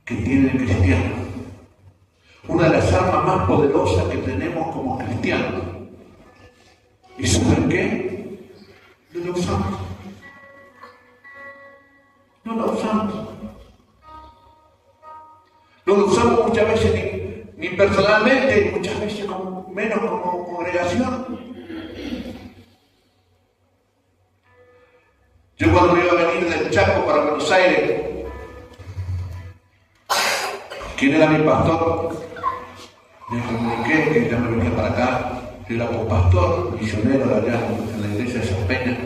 que tiene el cristiano. Una de las armas más poderosas que tenemos como cristianos. ¿Y saben qué? No lo usamos. No lo usamos. No lo usamos muchas veces ni personalmente, muchas veces menos como congregación. Yo cuando iba a venir del Chaco para Buenos Aires, ¿quién era mi pastor? Le comuniqué que ya me venía para acá. Yo era pastor, misionero de allá en la iglesia de San Peña.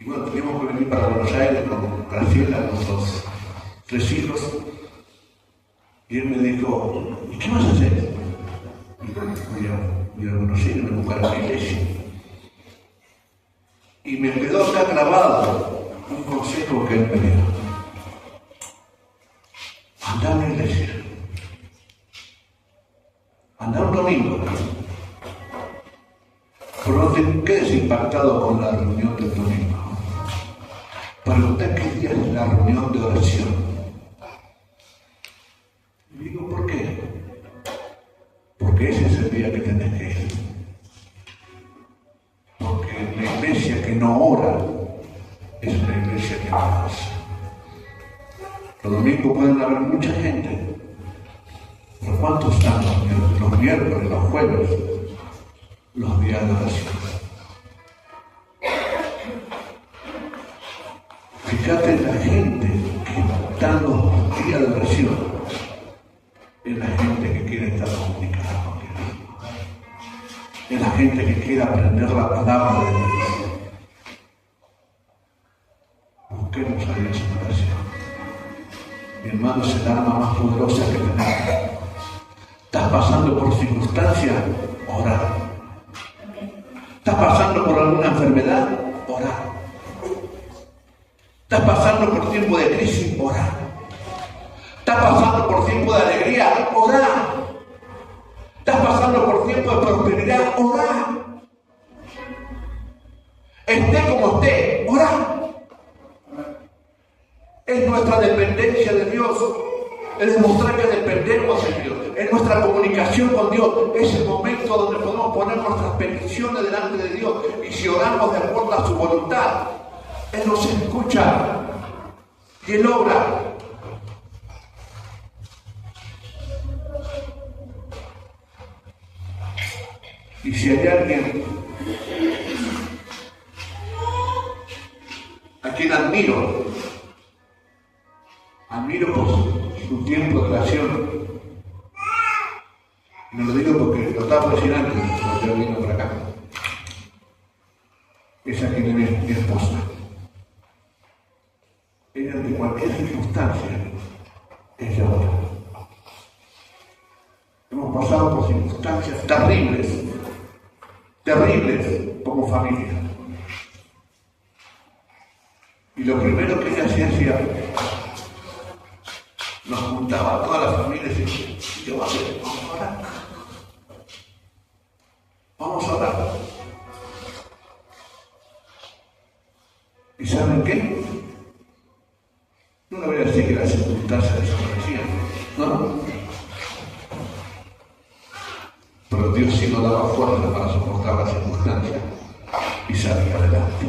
Y bueno, teníamos que venir para Buenos Aires con Graciela, nuestros 3 hijos. Y él me dijo, ¿y qué vas a hacer? Y bueno, voy a Buenos Aires, me buscar a la iglesia. Y me quedó acá grabado un consejo que él me dio. Andá a la iglesia. Andá un domingo. Pero no te quedes impactado con la reunión del domingo. Pregunta qué día es la reunión de oración. Y digo, ¿por qué? Porque ese es el día que tenés que ir. Porque la iglesia que no ora es una iglesia que no hace. Los domingos pueden haber mucha gente, pero ¿cuántos están los miércoles, los jueves, los días de oración? Fíjate en la gente que está en los días de oración es la gente que quiere estar comunicada con Dios. Es la gente que quiere aprender la palabra de Dios. Busquemos a Dios en oración. Mi hermano, es el arma más poderosa que tenemos. ¿Estás pasando por circunstancias? Orar. ¿Estás pasando por alguna enfermedad? Orar. ¿Estás pasando por tiempo de crisis? Orar. ¿Estás pasando por tiempo de alegría? Orar. ¿Estás pasando por tiempo de prosperidad? Orar. Esté como esté, orar. Es nuestra dependencia de Dios. Es demostrar que dependemos de Dios. Es nuestra comunicación con Dios. Es el momento donde podemos poner nuestras peticiones delante de Dios. Y si oramos de acuerdo a su voluntad, Él nos escucha y Él obra. Y si hay alguien a quien admiro por su tiempo de oración, y no lo digo porque lo estaba presionando, porque yo vino por acá, es aquí de mi esposa. Ella, de cualquier circunstancia, ella ora. Hemos pasado por circunstancias terribles como familia. Y lo primero que ella hacía, nos juntaba a toda la familia y decía, yo voy a hacer, vamos a orar. Vamos a orar. ¿Y saben qué? No le voy a decir que las circunstancias desaparecían, ¿no? Pero Dios sí nos daba fuerza para soportar las circunstancias y salir adelante.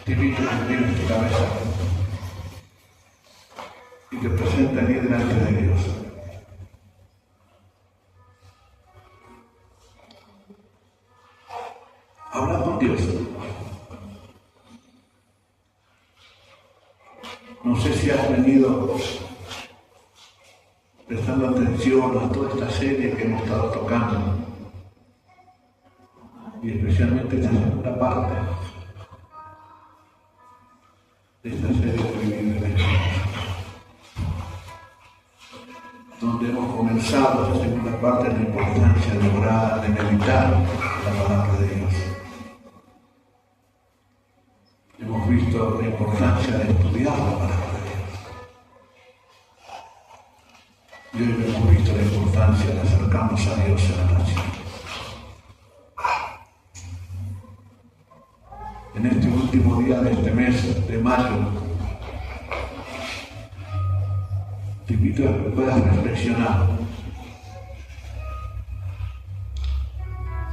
Te invito a que mires tu cabeza y te presentes allí delante de Dios. Habla con Dios. No sé si has venido prestando atención a toda esta serie que hemos estado tocando, y especialmente esta segunda parte de esta serie de Vivir en el Espíritu, donde hemos comenzado esta segunda parte de la importancia de orar, de meditar la palabra de Dios. Hemos visto la importancia de estudiar la palabra de Dios. Y hoy hemos visto la importancia de acercarnos a Dios en la oración. En este último día de este mes de mayo, te invito a que puedas reflexionar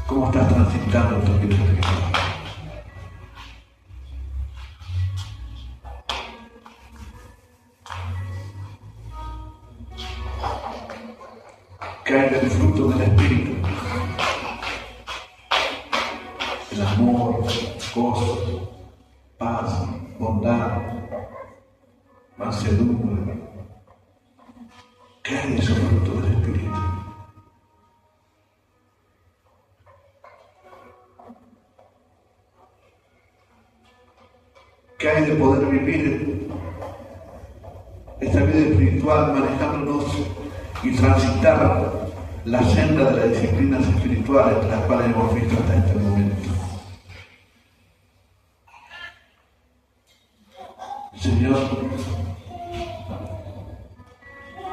cómo estás transitando tu vida espiritual. ¿Qué hay del fruto del Espíritu? El amor, gozo, paz, bondad, mansedumbre. ¿Qué hay de esos frutos del Espíritu? ¿Qué hay de poder vivir esta vida espiritual manejándonos y transitar la senda de las disciplinas espirituales las cuales hemos visto hasta este momento? Señor,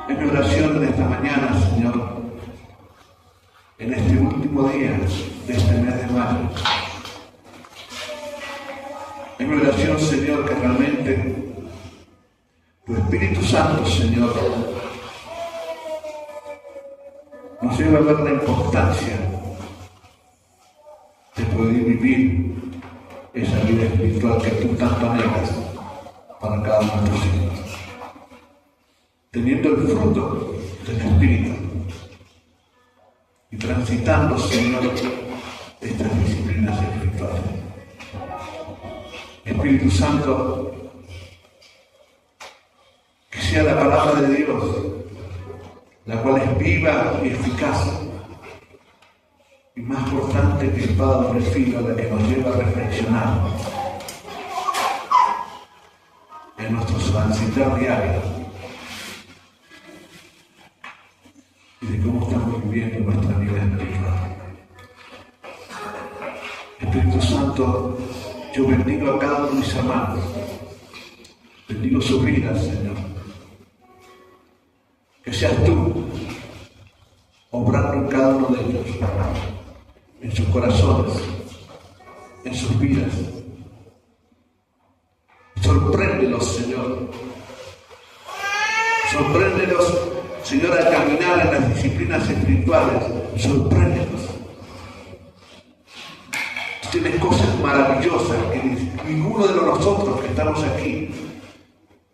en mi oración de esta mañana, Señor, en este último día de este mes de mayo, en mi oración, Señor, que realmente tu Espíritu Santo, Señor, nos lleva a ver la importancia de poder vivir esa vida espiritual que tú tanto anhelas para cada uno de tus hijos, teniendo el fruto del Espíritu y transitando, Señor, estas disciplinas espirituales. Espíritu Santo, que sea la palabra de Dios, la cual es viva y eficaz, y más cortante que espada de doble filo, la que nos lleva a reflexionar en nuestro transitar diario y de cómo estamos viviendo nuestra vida espiritual. Espíritu Santo, yo bendigo a cada uno de mis hermanos, bendigo sus vidas, Señor. Que seas tú obrando en cada uno de ellos, en sus corazones, en sus vidas. Sorpréndelos, Señor. Sorpréndelos, Señor, al caminar en las disciplinas espirituales. Sorpréndelos. Tú tienes cosas maravillosas que ninguno de nosotros que estamos aquí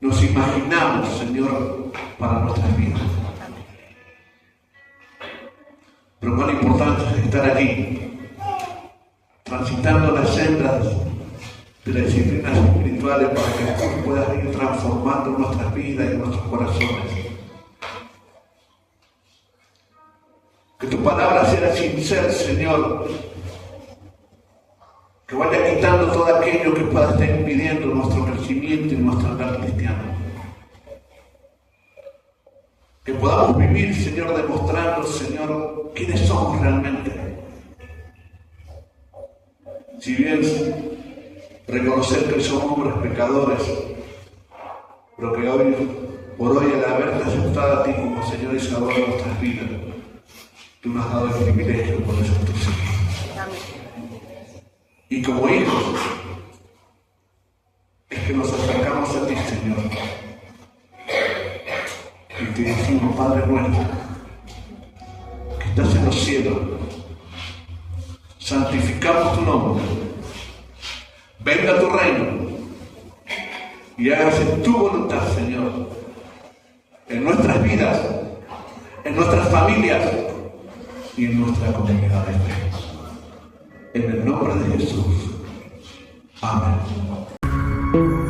nos imaginamos, Señor, para nuestras vidas. Pero cuán importante es estar allí, transitando las sendas de las disciplinas espirituales para que tú puedas ir transformando nuestras vidas y nuestros corazones. Que tu palabra sea sincera, Señor, que vaya quitando todo aquello que pueda estar impidiendo nuestro crecimiento y nuestro andar cristiano. Que podamos vivir, Señor, demostrando, Señor, quiénes somos realmente. Si bien reconocer que somos hombres pecadores, pero que hoy, por hoy, al haberte aceptado a ti como Señor y Salvador de nuestras vidas, tú nos has dado el privilegio por eso tú seguimos. Y como hijos, es que nos acercamos a ti, Señor, y te decimos, Padre nuestro, que estás en los cielos, santificamos tu nombre, venga tu reino, y hágase tu voluntad, Señor, en nuestras vidas, en nuestras familias y en nuestra comunidad de fe. En el nombre de Jesús. Amén.